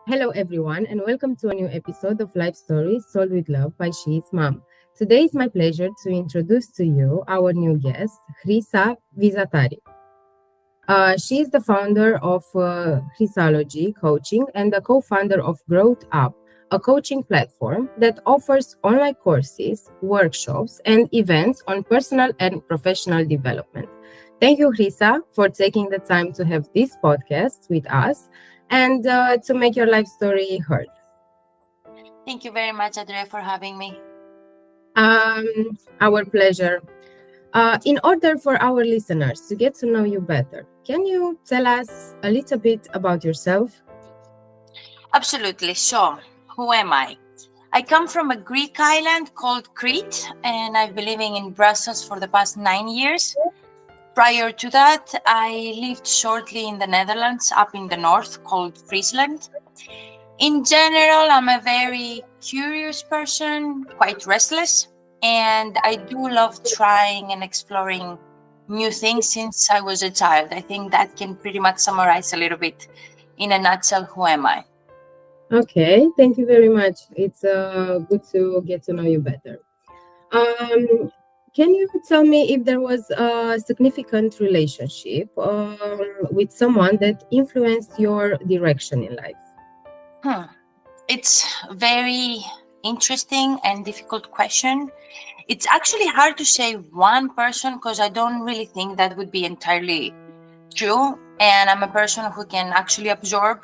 Hello, everyone, and welcome to a new episode of Life Stories Sold with Love by She's Mom. Today is my pleasure to introduce to you our new guest, Vazitari. She is the founder of Chrysology Coaching and the co founder of Growth Up, a coaching platform that offers online courses, workshops, and events on personal and professional development. Thank you, Chrisa, for taking the time to have this podcast with us and to make your life story heard. Thank you very much, Adre, for having me. Our pleasure. In order for our listeners to get to know you better, can you tell us a little bit about yourself? Absolutely. So, who am I? I come from a Greek island called Crete, and I've been living in Brussels for the past 9 years. Prior to that, I lived shortly in the Netherlands, up in the north, called Friesland. In general, I'm a very curious person, quite restless, and I do love trying and exploring new things since I was a child. I think that can pretty much summarize a little bit in a nutshell who am I. Okay, thank you very much. It's good to get to know you better. Um, can you tell me if there was a significant relationship with someone that influenced your direction in life? Hmm. It's very interesting and difficult question. It's actually hard to say one person because I don't really think that would be entirely true. And I'm a person who can actually absorb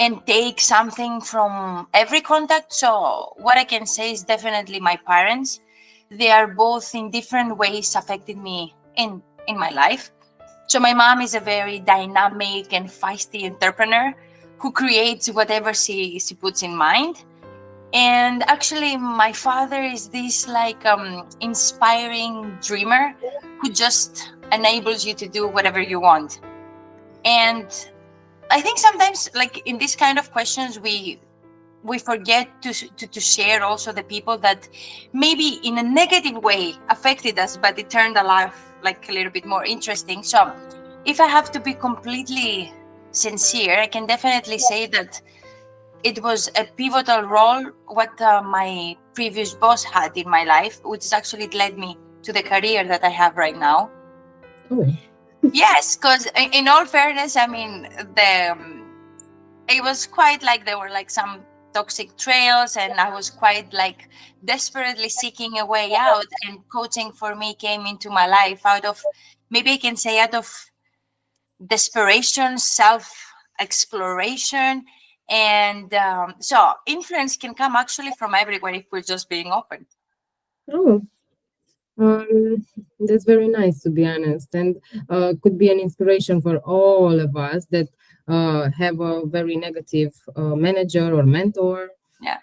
and take something from every contact. So what I can say is definitely my parents. They are both in different ways affected me in my life. So my mom is a very dynamic and feisty entrepreneur who creates whatever she puts in mind. And actually my father is this like inspiring dreamer who just enables you to do whatever you want. And I think sometimes like in these kind of questions we forget to share also the people that maybe in a negative way affected us, but it turned our life like a little bit more interesting. So if I have to be completely sincere, I can definitely say that it was a pivotal role what my previous boss had in my life, which actually led me to the career that I have right now. Oh, Yes, because in all fairness, I mean, the it was quite like there were like some toxic trails, and I was quite like desperately seeking a way out. And coaching for me came into my life out of, maybe I can say, out of desperation, self exploration. And so influence can come actually from everywhere if we're just being open. oh, that's very nice to be honest, and could be an inspiration for all of us that have a very negative manager or mentor. Yeah.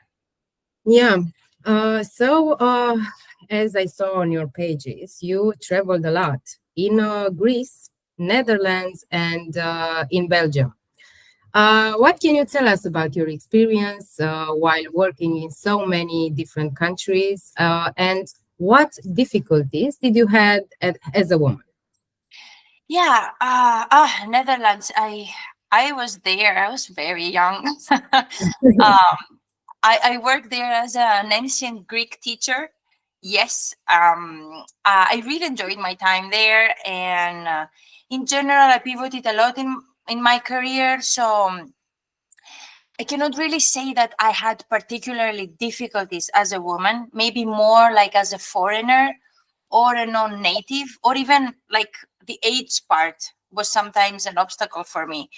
Yeah. So, as I saw on your pages, you traveled a lot in Greece, Netherlands, and in Belgium. What can you tell us about your experience while working in so many different countries, and what difficulties did you had as a woman? Yeah. Netherlands. I was there. I was very young. I worked there as an ancient Greek teacher. Yes, I really enjoyed my time there, and in general, I pivoted a lot in my career. So I cannot really say that I had particularly difficulties as a woman. Maybe more like as a foreigner or a non-native, or even like the age part was sometimes an obstacle for me.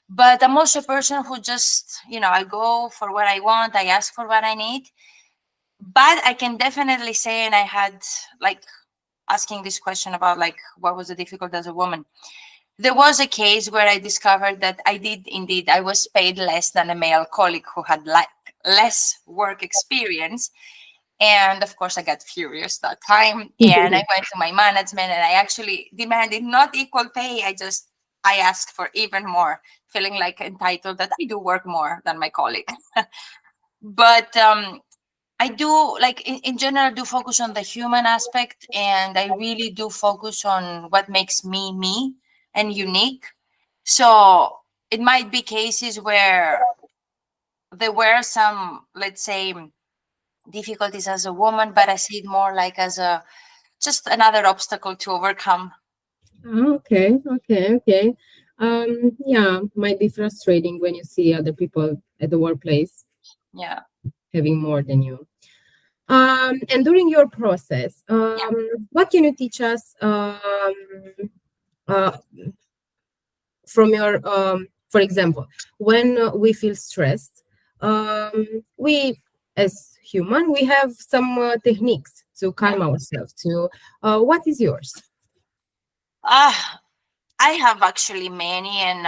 But I'm also a person who just, I go for what I want, I ask for what I need. But I can definitely say, and I had like asking this question about like what was the difficult as a woman. There was a case where I discovered that I did indeed, I was paid less than a male colleague who had like less work experience. And of course, I got furious that time. And I went to my management and I actually demanded not equal pay. I asked for even more, feeling like entitled that I do work more than my colleague. But I do like in general do focus on the human aspect, and I really do focus on what makes me me and unique. So it might be cases where there were some, let's say, difficulties as a woman, but I see it more like as a just another obstacle to overcome. Okay, okay, okay. Yeah, might be frustrating when you see other people at the workplace Yeah. having more than you. And during your process, Yeah. what can you teach us uh, from your, for example, when we feel stressed, we as human, we have some techniques to Yeah. calm ourselves. To what is yours? Ah, I have actually many, and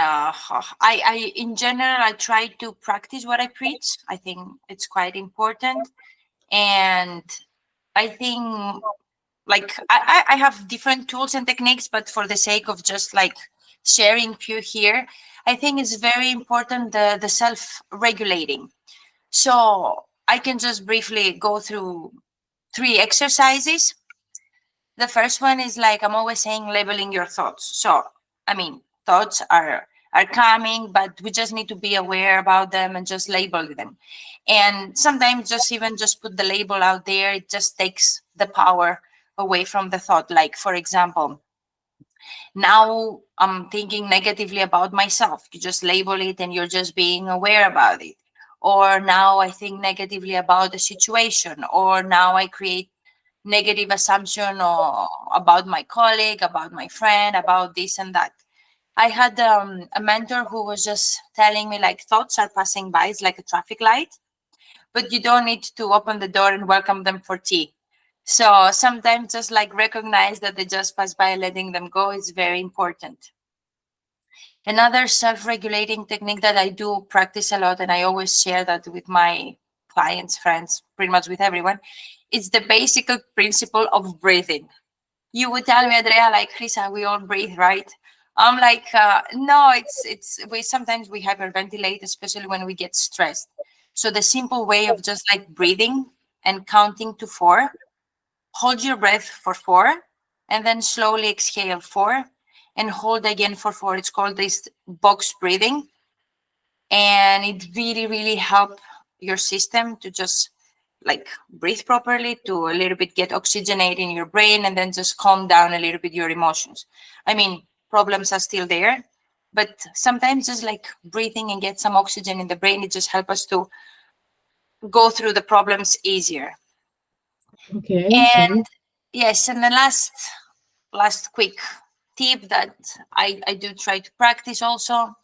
in general, I try to practice what I preach. I think it's quite important, and I think like I have different tools and techniques, but for the sake of just like sharing few here, I think it's very important the self regulating. So I can just briefly go through three exercises. The first one is like I'm always saying, labeling your thoughts. So I mean, thoughts are coming, but we just need to be aware about them and just label them. And sometimes just even just put the label out there, it just takes the power away from the thought. Like for example, now I'm thinking negatively about myself. You just label it and you're just being aware about it. Or now I think negatively about the situation, or now I create negative assumption or about my colleague, about my friend, about this and that. I had a mentor who was just telling me like thoughts are passing by, it's like a traffic light, but you don't need to open the door and welcome them for tea. So sometimes just like recognize that they just pass by, letting them go is very important. Another self-regulating technique that I do practice a lot, and I always share that with my clients, friends, pretty much with everyone, is the basic principle of breathing. You would tell me, Andrea, like Chrisa, we all breathe, right? I'm like, no, it's we sometimes we hyperventilate, especially when we get stressed. So the simple way of just like breathing and counting to four, hold your breath for four, and then slowly exhale four, and hold again for four. It's called this box breathing, and it really really help your system to just like breathe properly, to a little bit get oxygenate in your brain, and then just calm down a little bit your emotions. I mean, problems are still there, but sometimes just like breathing and get some oxygen in the brain, it just help us to go through the problems easier. Okay, okay. And yes, and the last quick tip that I do try to practice also,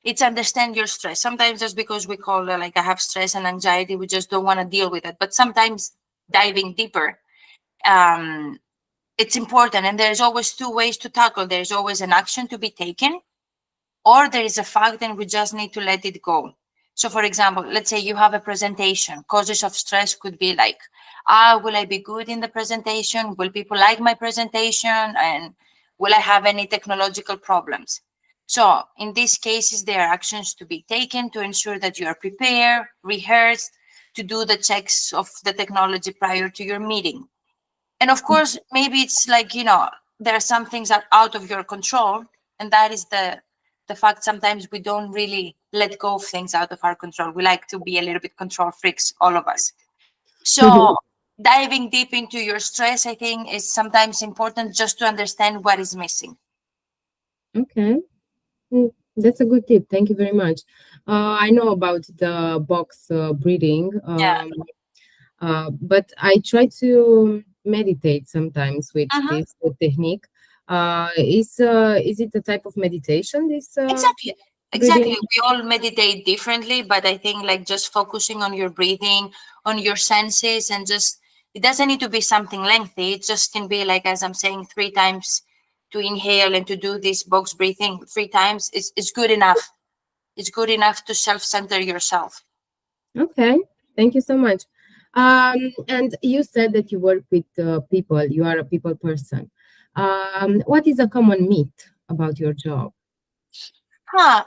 it's understand your stress. Sometimes just because we call it like I have stress and anxiety, we just don't want to deal with it. But sometimes diving deeper, um, it's important. And there's always two ways to tackle. There's always an action to be taken, or there is a fact and we just need to let it go. So for example, let's say you have a presentation. Causes of stress could be like, will I be good in the presentation? Will people like my presentation? And will I have any technological problems? So in these cases, there are actions to be taken to ensure that you are prepared, rehearsed, to do the checks of the technology prior to your meeting. And of course, maybe it's like, there are some things that are out of your control, and that is the fact sometimes we don't really let go of things out of our control. We like to be a little bit control freaks, all of us. So diving deep into your stress, I think, is sometimes important just to understand what is missing. Okay. That's a good tip. Thank you very much. I know about the box breathing, Yeah. but I try to meditate sometimes with Mhm. this technique. Is it a type of meditation? This Exactly. breathing? Exactly. We all meditate differently, but I think like just focusing on your breathing, on your senses, and just it doesn't need to be something lengthy. It just can be like, as I'm saying, three times to inhale and to do this box breathing three times is good enough. It's good enough to self center yourself. Okay. Thank you so much. And you said that you work with people. You are a people person. What is a common myth about your job? Huh.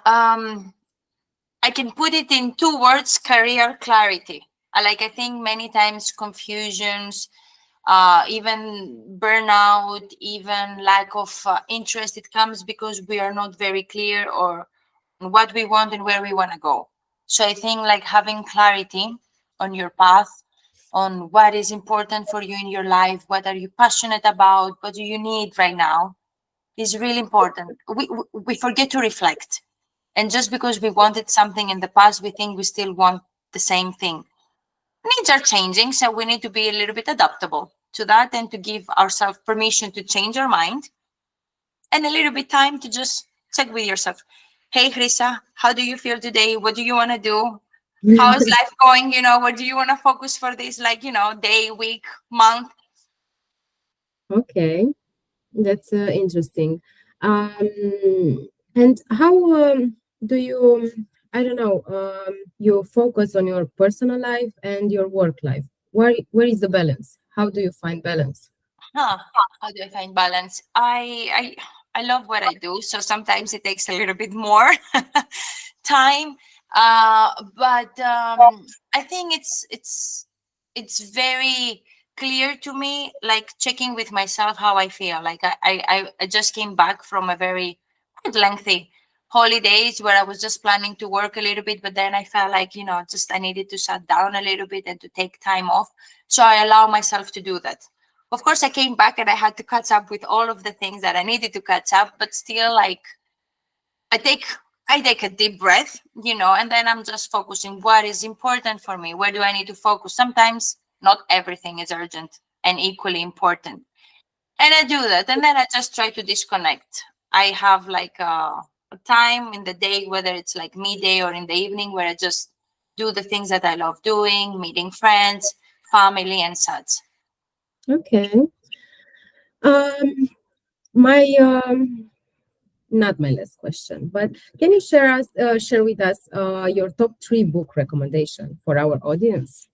I can put it in two words: career clarity. Like I think many times confusions, even burnout, even lack of interest, it comes because we are not very clear or on what we want and where we want to go. So I think like having clarity on your path, on what is important for you in your life, what are you passionate about, what do you need right now, is really important. We forget to reflect. And just because we wanted something in the past, we think we still want the same thing. Needs are changing, so we need to be a little bit adaptable to that and to give ourselves permission to change our mind and a little bit time to just check with yourself. Hey, Chrisa, how do you feel today? What do you want to do? How is life going? What do you want to focus for this, like, day, week, month? Okay, that's interesting. And how do you, I don't know, you focus on your personal life and your work life? Where is the balance? How do you find balance? Huh. How do I find balance? I love what I do, so sometimes it takes a little bit more time. But I think it's very clear to me, like checking with myself how I feel. Like I just came back from a very quite lengthy holidays where I was just planning to work a little bit, but then I felt like, just I needed to shut down a little bit and to take time off. So I allow myself to do that. Of course, I came back and I had to catch up with all of the things that I needed to catch up, but still, like, I take I take a deep breath, and then I'm just focusing what is important for me. Where do I need to focus? Sometimes not everything is urgent and equally important. And I do that. And then I just try to disconnect. I have like a time in the day, whether it's like midday or in the evening, where I just do the things that I love doing, meeting friends, family, and such. Okay. Um, my not my last question, but can you share with us your top three book recommendation for our audience?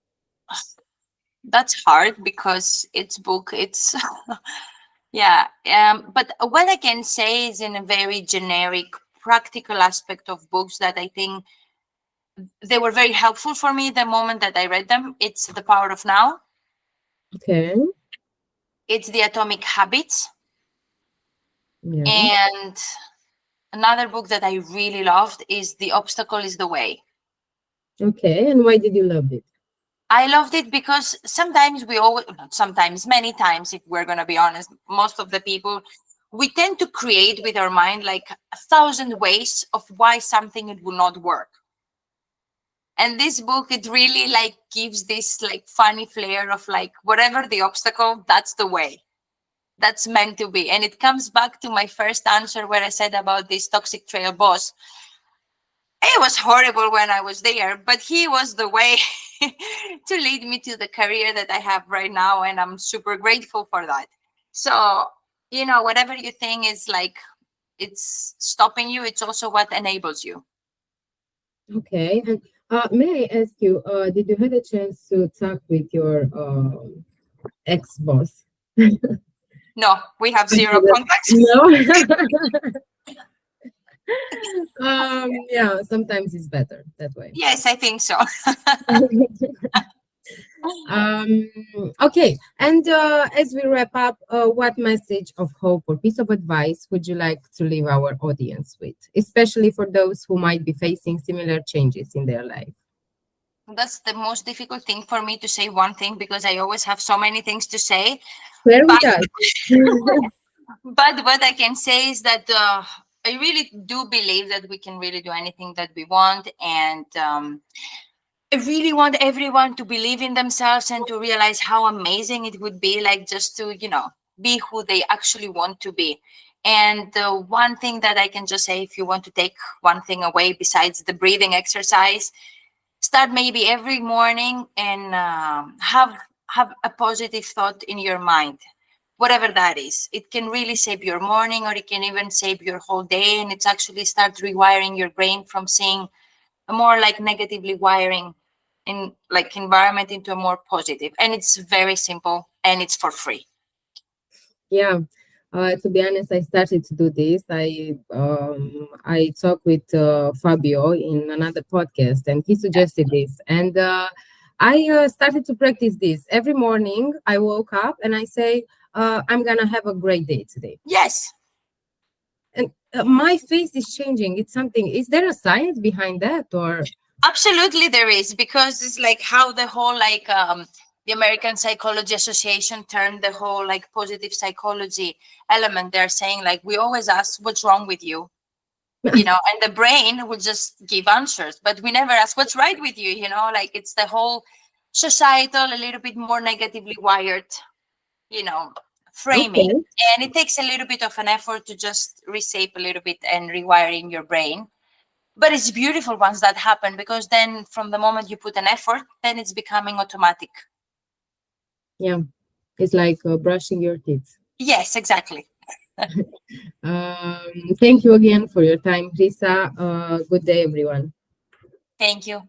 That's hard because it's book, it's yeah. But what I can say is in a very generic, practical aspect of books that I think they were very helpful for me the moment that I read them. It's The Power of Now. Okay. It's The Atomic Habits. Yeah. And another book that I really loved is The Obstacle is the Way. Okay. And why did you love it? I loved it because sometimes we always, not sometimes, many times, if we're going to be honest, most of the people, we tend to create with our mind like 1,000 ways of why something it will not work. And this book, it really like gives this like funny flair of like whatever the obstacle, that's the way. That's meant to be. And it comes back to my first answer where I said about this toxic trail boss. It was horrible when I was there, but he was the way to lead me to the career that I have right now. And I'm super grateful for that. So, whatever you think is like it's stopping you, it's also what enables you. Okay. And may I ask you, did you had a chance to talk with your ex-boss? No, we have zero contacts. No. Yeah, sometimes it's better that way. Yes, I think so. Um, okay, and as we wrap up, what message of hope or piece of advice would you like to leave our audience with, especially for those who might be facing similar changes in their life? That's the most difficult thing for me to say one thing because I always have so many things to say. Share But with us. but what I can say is that I really do believe that we can really do anything that we want, and I really want everyone to believe in themselves and to realize how amazing it would be, like just to be who they actually want to be. And the one thing that I can just say, if you want to take one thing away besides the breathing exercise, start maybe every morning and have a positive thought in your mind, whatever that is. It can really save your morning, or it can even save your whole day, and it's actually start rewiring your brain from seeing a more like negatively wiring in like environment into a more positive. And it's very simple and it's for free. Yeah. To be honest, I started to do this. I talked with Fabio in another podcast, and he suggested this, and I started to practice this every morning. I woke up and I say, "I'm gonna have a great day today," Yes. and my face is changing. It's something. Is there a science behind that, or? Absolutely, there is, because it's like how the whole the American Psychology Association turned the whole like positive psychology element. They're saying like we always ask what's wrong with you, and the brain will just give answers, but we never ask what's right with you. Like it's the whole societal, a little bit more negatively wired, you know, framing, Okay. and it takes a little bit of an effort to just reshape a little bit and rewiring your brain. But it's beautiful once that happen, because then from the moment you put an effort, then it's becoming automatic. Yeah. It's like brushing your teeth. Yes, exactly. Thank you again for your time, Risa. Good day, everyone. Thank you.